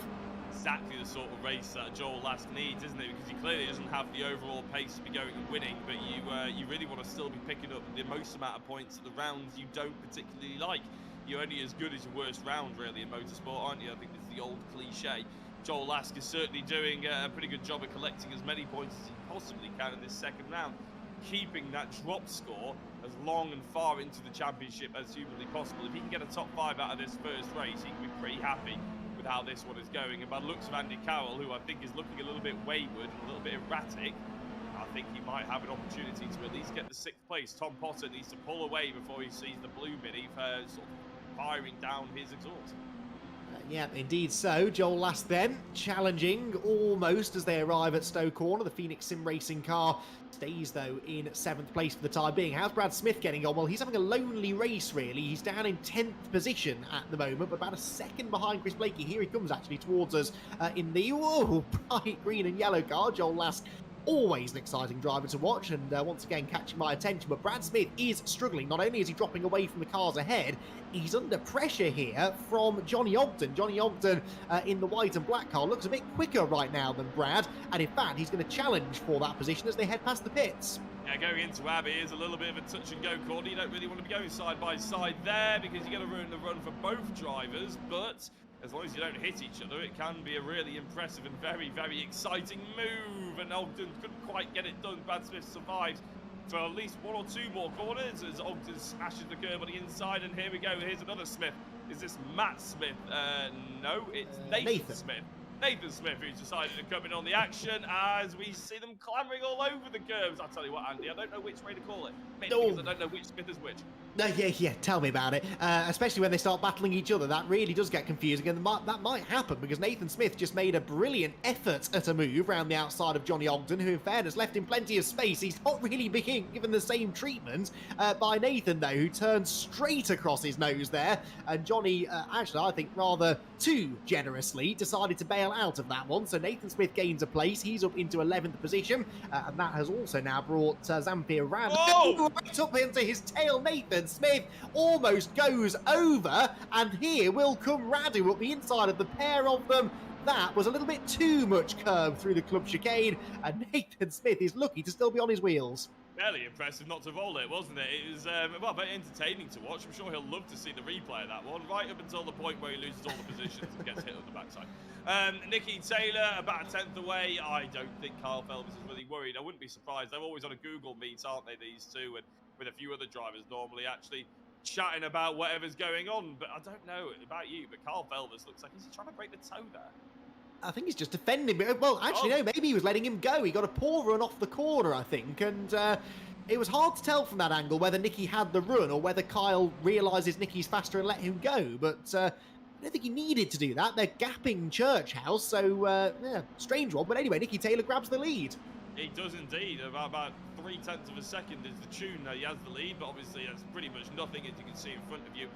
Exactly the sort of race that Joel Lask needs, isn't it? Because he clearly doesn't have the overall pace to be going and winning, but you really want to still be picking up the most amount of points at the rounds you don't particularly like. You're only as good as your worst round, really, in motorsport, aren't you? I think this is the old cliche. Joel Lask is certainly doing a pretty good job of collecting as many points as he possibly can in this second round, keeping that drop score as long and far into the championship as humanly possible. If he can get a top 5 out of this first race, he can be pretty happy with how this one is going. And by the looks of Andy Carroll, who I think is looking a little bit wayward and a little bit erratic, I think he might have an opportunity to at least get the 6th place. Tom Potter needs to pull away before he sees the blue mini sort of firing down his exhaust. Yeah, indeed so. Joel Lask then challenging almost as they arrive at Stowe Corner. The Phoenix Sim Racing car stays, though, in 7th place for the time being. How's Brad Smith getting on? Well, he's having a lonely race, really. He's down in 10th position at the moment, but about a second behind Chris Blakey. Here he comes, actually, towards us in the bright green and yellow car. Joel Lask, always an exciting driver to watch, and once again catching my attention. But Brad Smith is struggling. Not only is he dropping away from the cars ahead, he's under pressure here from Johnny Ogden. Johnny Ogden in the white and black car looks a bit quicker right now than Brad, and in fact he's going to challenge for that position as they head past the pits. Yeah, going into Abbey is a little bit of a touch and go corner. You don't really want to be going side by side there because you're going to ruin the run for both drivers, but as long as you don't hit each other, it can be a really impressive and very, very exciting move. And Ogden couldn't quite get it done. Brad Smith survives for at least 1 or 2 more corners as Ogden smashes the curb on the inside. And here we go. Here's another Smith. Is this Matt Smith? No, it's Nathan Smith. Nathan Smith, who's decided to come in on the action as we see them clambering all over the curbs. I'll tell you what, Andy, I don't know which way to call it. Maybe because I don't know which Smith is which. Yeah, tell me about it. Especially when they start battling each other, that really does get confusing, and that might happen because Nathan Smith just made a brilliant effort at a move around the outside of Johnny Ogden, who in fairness left him plenty of space. He's not really being given the same treatment by Nathan, though, who turned straight across his nose there, and Johnny, actually, I think rather too generously, decided to bail out of that one. So Nathan Smith gains a place. He's up into 11th position, and that has also now brought Zamfir Ram right up into his tail. Nathan Smith almost goes over, and here will come Radu up the inside of the pair of them. That was a little bit too much curb through the club chicane, and Nathan Smith is lucky to still be on his wheels. Fairly impressive not to roll it, wasn't it? It was well, very entertaining to watch. I'm sure he'll love to see the replay of that one, right up until the point where he loses all the positions and gets hit on the backside. Nicky Taylor, about a 10th away. I don't think Carl Phelps is really worried. I wouldn't be surprised. They're always on a Google Meet, aren't they, these two? And with a few other drivers normally actually chatting about whatever's going on. But I don't know about you, but Carl Phelps looks like he's trying to break the toe there. I think he's just defending. Well, actually, no, maybe he was letting him go. He got a poor run off the corner, I think, and it was hard to tell from that angle whether Nicky had the run or whether Kyle realises Nicky's faster and let him go. But I don't think he needed to do that. They're gapping Church House, so yeah, strange one. But anyway, Nicky Taylor grabs the lead. He does indeed. About 0.3 of a second is the tune. He has the lead, but obviously that's pretty much nothing, as you can see in front of you.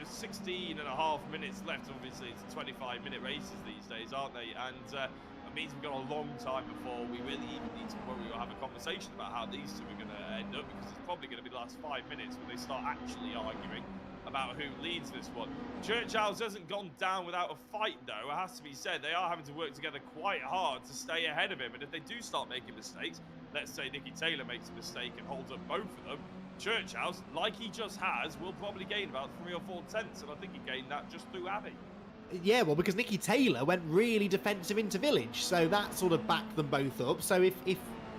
16 and a half minutes left. Obviously, it's 25-minute races these days, aren't they? And it means we've got a long time before we really even need to worry or have a conversation about how these two are going to end up, because it's probably going to be the last 5 minutes when they start actually arguing about who leads this one. Church House hasn't gone down without a fight, though. It has to be said, they are having to work together quite hard to stay ahead of him. And if they do start making mistakes, let's say Nicky Taylor makes a mistake and holds up both of them, Church House, like he just has, will probably gain about 3 or 4 tenths. And I think he gained that just through Abbey. Yeah, well, because Nicky Taylor went really defensive into Village, so that sort of backed them both up. So if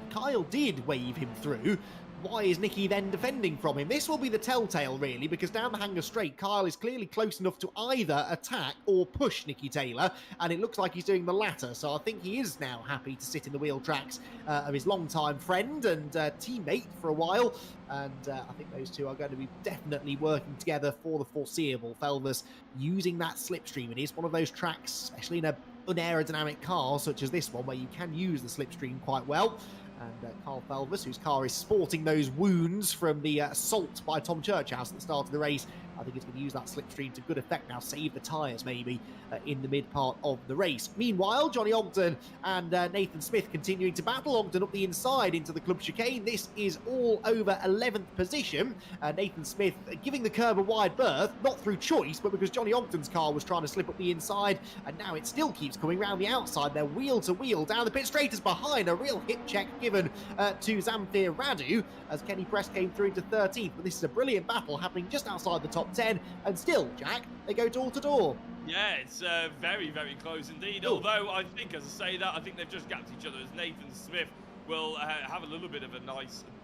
Kyle did wave him through, why is Nicky then defending from him? This will be the telltale, really, because down the Hanger Straight, Kyle is clearly close enough to either attack or push Nicky Taylor, and it looks like he's doing the latter. So I think he is now happy to sit in the wheel tracks of his longtime friend and teammate for a while. And I think those two are going to be definitely working together for the foreseeable. Felvers using that slipstream. It is one of those tracks, especially in a unaerodynamic car such as this one, where you can use the slipstream quite well. And Carl Felvers, whose car is sporting those wounds from the assault by Tom Churchhouse at the start of the race, I think he's going to use that slipstream to good effect now, save the tyres maybe in the mid part of the race. Meanwhile, Johnny Ogden and Nathan Smith continuing to battle. Ogden up the inside into the club chicane. This is all over 11th position. Nathan Smith giving the curb a wide berth, not through choice, but because Johnny Ogden's car was trying to slip up the inside, and now it still keeps coming round the outside. They're wheel to wheel down the pit straight as behind. A real hip check given to Zamfir Radu as Kenny Press came through into 13th. But this is a brilliant battle happening just outside the top 10, and still, Jack, they go door to door. Yeah, it's very, very close indeed. Ooh. Although I think, as I say that, I think they've just gapped each other, as Nathan Smith will have a little bit of a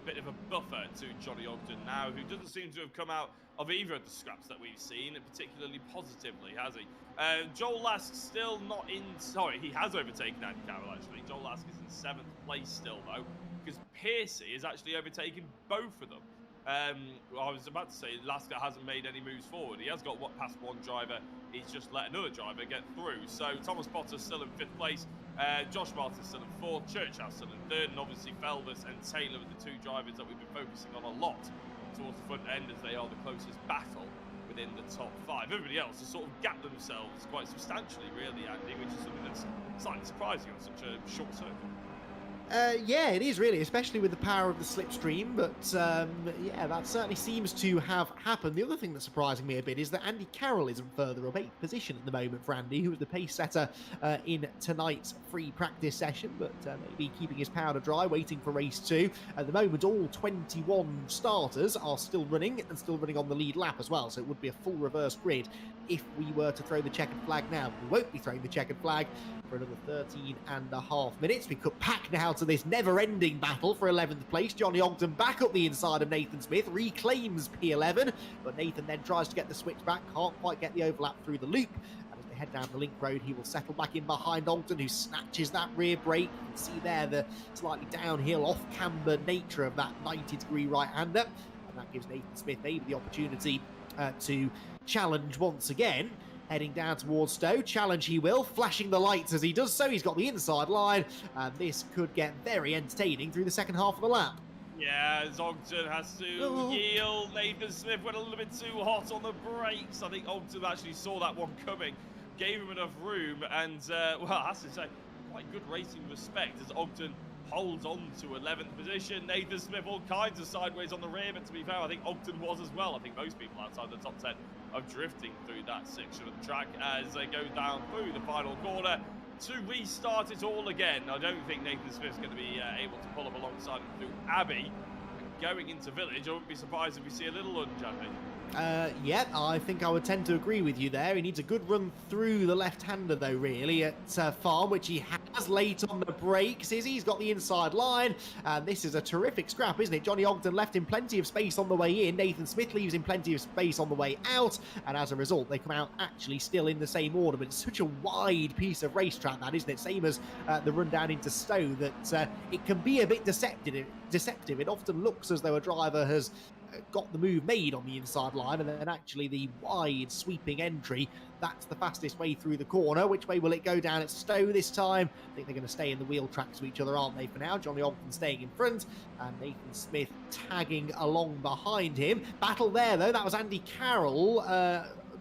bit of a buffer to Johnny Ogden now, who doesn't seem to have come out of either of the scraps that we've seen, particularly positively, has he? Joel Lask still not in... Sorry, he has overtaken Andy Carroll, actually. Joel Lask is in 7th place still, though, because Piercy is actually overtaken both of them. I was about to say Lasker hasn't made any moves forward. He has got past one driver. He's just let another driver get through. So Thomas Potter's still in 5th place. Josh Martin's still in 4th. Churchhouse still in 3rd. And obviously Felvers and Taylor are the two drivers that we've been focusing on a lot towards the front end, as they are the closest battle within the top 5. Everybody else has sort of gapped themselves quite substantially, really, Andy, which is something that's slightly surprising on such a short circuit. Yeah, it is really, especially with the power of the slipstream, but yeah, that certainly seems to have happened. The other thing that's surprising me a bit is that Andy Carroll isn't further up, 8th position at the moment for Andy, who was the pace setter in tonight's free practice session, but maybe keeping his powder dry, waiting for race 2. At the moment, all 21 starters are still running, and still running on the lead lap as well, so it would be a full reverse grid if we were to throw the checkered flag now. We won't be throwing the checkered flag for another 13.5 minutes. We cut back now to this never-ending battle for 11th place. Johnny Ogden back up the inside of Nathan Smith, reclaims P11, but Nathan then tries to get the switch back, can't quite get the overlap through the loop. And as they head down the link road, he will settle back in behind Ogden, who snatches that rear brake. You can see there the slightly downhill, off-camber nature of that 90-degree right-hander, and that gives Nathan Smith maybe the opportunity to challenge once again. Heading down towards Stowe. Challenge he will, flashing the lights as he does so. He's got the inside line, and this could get very entertaining through the second half of the lap. Yeah, Ogden has to yield. Nathan Smith went a little bit too hot on the brakes. I think Ogden actually saw that one coming, gave him enough room, and, well, I have to say, quite good racing respect as Ogden holds on to 11th position. Nathan Smith all kinds of sideways on the rear, but to be fair, I think Oulton was as well. I think most people outside the top 10 are drifting through that section of the track as they go down through the final corner to restart it all again. I don't think Nathan Smith's going to be able to pull up alongside him through Abbey. Going into Village, I wouldn't be surprised if we see a little lunge, Andy. Yeah, I think I would tend to agree with you there. He needs a good run through the left-hander, though, really, at Farm, which he has late on the brakes. He's got the inside line, and this is a terrific scrap, isn't it? Johnny Ogden left him plenty of space on the way in. Nathan Smith leaves him plenty of space on the way out, and as a result, they come out actually still in the same order, but it's such a wide piece of racetrack, that, isn't it? Same as the run down into Stowe, that it can be a bit deceptive. It often looks as though a driver has got the move made on the inside line, and then actually the wide sweeping entry, that's the fastest way through the corner. Which way will it go down at Stowe this time? I think they're going to stay in the wheel tracks to each other, aren't they, for now? Johnny Ogden staying in front and Nathan Smith tagging along behind him. Battle there, though. That was Andy Carroll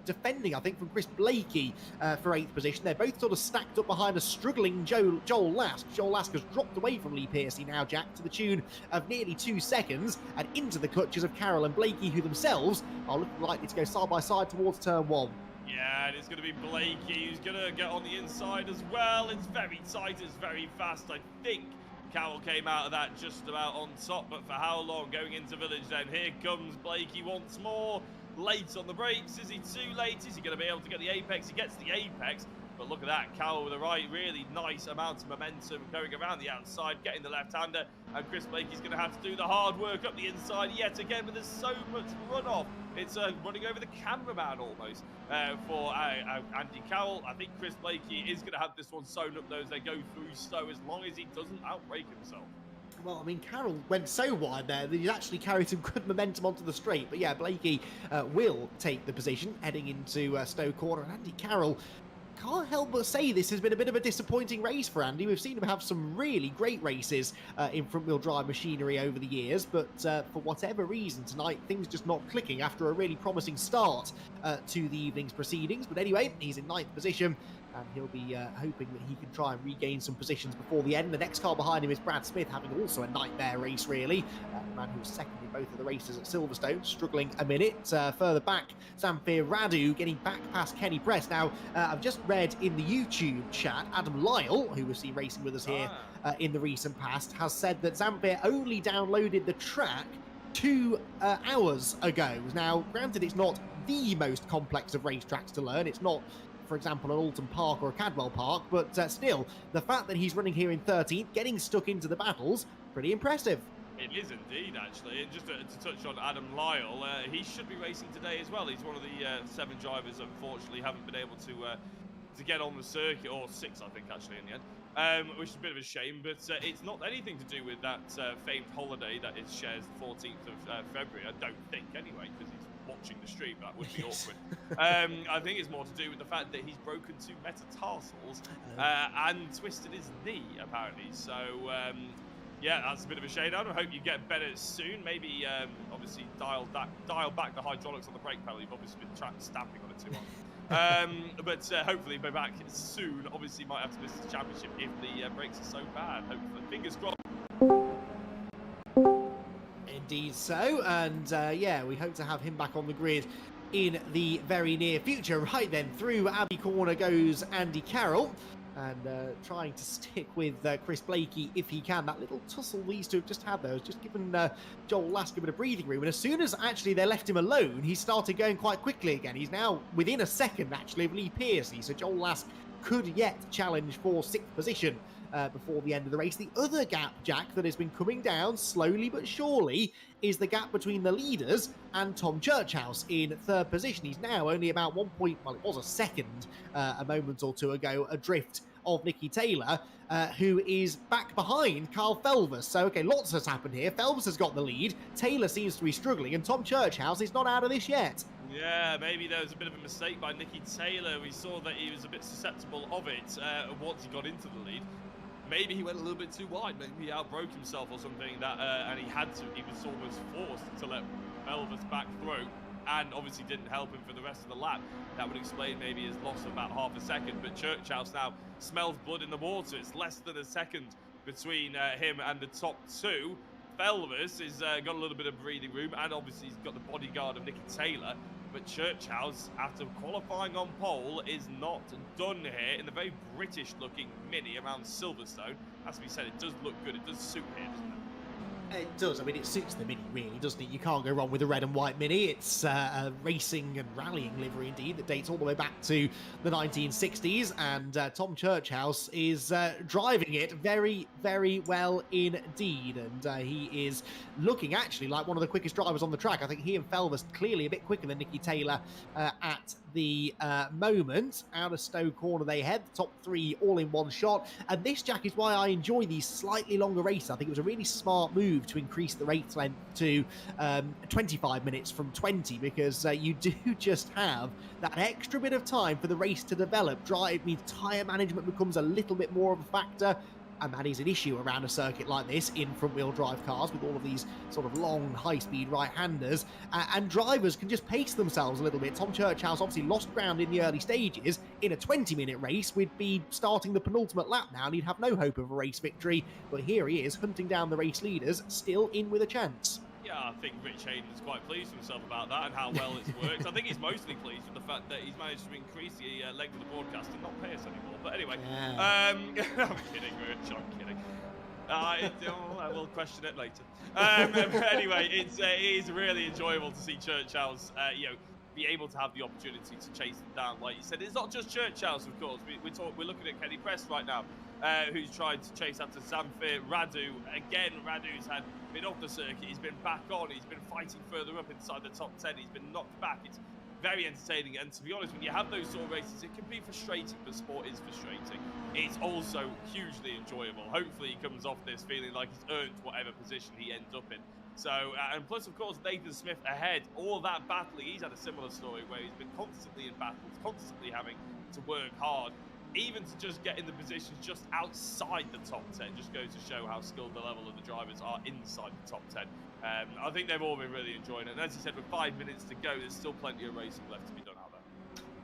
defending, I think, from Chris Blakey for 8th position. They're both sort of stacked up behind a struggling Joel Lask. Joel Lask has dropped away from Lee Piercy now, Jack, to the tune of nearly 2 seconds, and into the clutches of Carroll and Blakey, who themselves are looking likely to go side by side towards turn 1. Yeah, and it's going to be Blakey who's going to get on the inside as well. It's very tight, it's very fast. I think Carroll came out of that just about on top, but for how long? Going into Village then. Here comes Blakey once more. late on the brakes. Is he too late? Is he going to be able to get the apex? He gets the apex. But look at that, Carroll with the right, really nice amount of momentum going around the outside, getting the left-hander, and Chris Blakey's going to have to do the hard work up the inside yet again, but there's so much runoff. It's running over the cameraman almost for Andy Carroll. I think Chris Blakey is going to have this one sewn up though as they go through Stowe, as long as he doesn't outbreak himself. Well, I mean, Carroll went so wide there that he's actually carried some good momentum onto the straight. But yeah, Blakey will take the position heading into Stowe Corner, and Andy Carroll can't help but say this has been a bit of a disappointing race for Andy. We've seen him have some really great races in front-wheel drive machinery over the years, but for whatever reason tonight, things just not clicking after a really promising start to the evening's proceedings. But anyway, he's in 9th position, and he'll be hoping that he can try and regain some positions before the end. The next car behind him is Brad Smith, having also a nightmare race, really. The man who was second in both of the races at Silverstone, struggling a minute. Further back, Zamfir Radu getting back past Kenny Press. Now, I've just read in the YouTube chat, Adam Lyle, who was seen racing with us here in the recent past, has said that Zamfir only downloaded the track 2 hours ago. Now, granted, it's not the most complex of racetracks to learn. It's not, for example, an Oulton Park or a Cadwell Park, but still, the fact that he's running here in 13th, getting stuck into the battles, pretty impressive. It is indeed, actually. And just to touch on Adam Lyle, he should be racing today as well. He's one of the 7 drivers, unfortunately, haven't been able to get on the circuit, or 6, I think, actually, in the end, which is a bit of a shame. But it's not anything to do with that famed holiday that is shares the 14th of February, I don't think, anyway, because he's watching the stream. That would be awkward. I think it's more to do with the fact that he's broken 2 metatarsals and twisted his knee, apparently. So, yeah, that's a bit of a shame. I hope you get better soon. Maybe, obviously, dial back the hydraulics on the brake pedal. You've obviously been stamping on it too long. But hopefully be back soon. Obviously, might have to miss the championship if the brakes are so bad. Hopefully, fingers crossed. Indeed so, and yeah, we hope to have him back on the grid in the very near future. Right then, through Abbey Corner goes Andy Carroll, and trying to stick with Chris Blakey if he can. That little tussle these two have just had there has just given Joel Lask a bit of breathing room, and as soon as actually they left him alone, he started going quite quickly again. He's now within a second actually of Lee Pearcey, so Joel Lask could yet challenge for 6th position before the end of the race. The other gap, Jack, that has been coming down slowly but surely is the gap between the leaders and Tom Churchhouse in 3rd position. He's now only about 1 point, well, it was a second a moment or two ago, adrift of Nicky Taylor, who is back behind Carl Felvers. So, okay, lots has happened here. Felvers has got the lead. Taylor seems to be struggling, and Tom Churchhouse is not out of this yet. Yeah, maybe there was a bit of a mistake by Nicky Taylor. We saw that he was a bit susceptible of it once he got into the lead. Maybe he went a little bit too wide. Maybe he outbroke himself or something, that, and he had to. He was almost forced to let Felvers back through, and obviously didn't help him for the rest of the lap. That would explain maybe his loss of about half a second, but Churchhouse now smells blood in the water. It's less than a second between him and the top 2. Felvers has got a little bit of breathing room, and obviously he's got the bodyguard of Nicky Taylor. But Churchhouse, after qualifying on pole, is not done here in the very British-looking Mini around Silverstone. As we said, it does look good. It does suit here, doesn't it? It does. I mean, it suits the Mini, really, doesn't it? You can't go wrong with the red and white Mini. It's a racing and rallying livery, indeed, that dates all the way back to the 1960s. And Tom Churchhouse is driving it very, very well indeed. And he is looking, actually, like one of the quickest drivers on the track. I think he and Felvers clearly a bit quicker than Nicky Taylor at the moment. Out of Stowe Corner they head. The top 3 all in one shot. And this, Jack, is why I enjoy these slightly longer races. I think it was a really smart move to increase the race length to 25 minutes from 20, because you do just have that extra bit of time for the race to develop. Drive means tyre management becomes a little bit more of a factor, and that is an issue around a circuit like this in front-wheel drive cars with all of these sort of long, high-speed right-handers, and drivers can just pace themselves a little bit. Tom Churchhouse obviously lost ground in the early stages. In a 20-minute race, we'd be starting the penultimate lap now, and he'd have no hope of a race victory, but here he is, hunting down the race leaders, still in with a chance. Yeah, I think Rich Hayden's quite pleased with himself about that and how well it's worked. I think he's mostly pleased with the fact that he's managed to increase the length of the broadcast and not pay us anymore. But anyway, I'm kidding, Rich, I'm kidding. I will question it later. Anyway, it is really enjoyable to see Church House, be able to have the opportunity to chase them down. Like you said, it's not just Church House, of course. We're looking at Kenny Press right now, who's tried to chase after Zamfir. Radu, again, Radu's been off the circuit. He's been back on. He's been fighting further up inside the top 10. He's been knocked back. It's very entertaining, and to be honest, when you have those sort of races, it can be frustrating, but sport is frustrating. It's also hugely enjoyable. Hopefully he comes off this feeling like he's earned whatever position he ends up in. So, and plus, of course, Nathan Smith ahead, all that battling. He's had a similar story where he's been constantly in battles, constantly having to work hard, even to just get in the positions just outside the top 10. Just goes to show how skilled the level of the drivers are inside the top 10. I think they've all been really enjoying it. And as you said, with 5 minutes to go, there's still plenty of racing left to be done out there.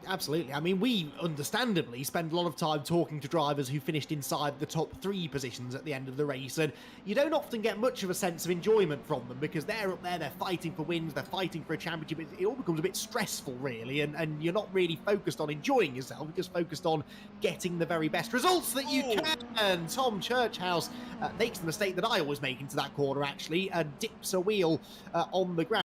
Absolutely. I mean, we understandably spend a lot of time talking to drivers who finished inside the top 3 positions at the end of the race, and you don't often get much of a sense of enjoyment from them because they're up there, they're fighting for wins, they're fighting for a championship. It all becomes a bit stressful, really, and you're not really focused on enjoying yourself, you're just focused on getting the very best results that you can. Tom Churchhouse makes the mistake that I always make into that corner, actually, dips a wheel on the ground.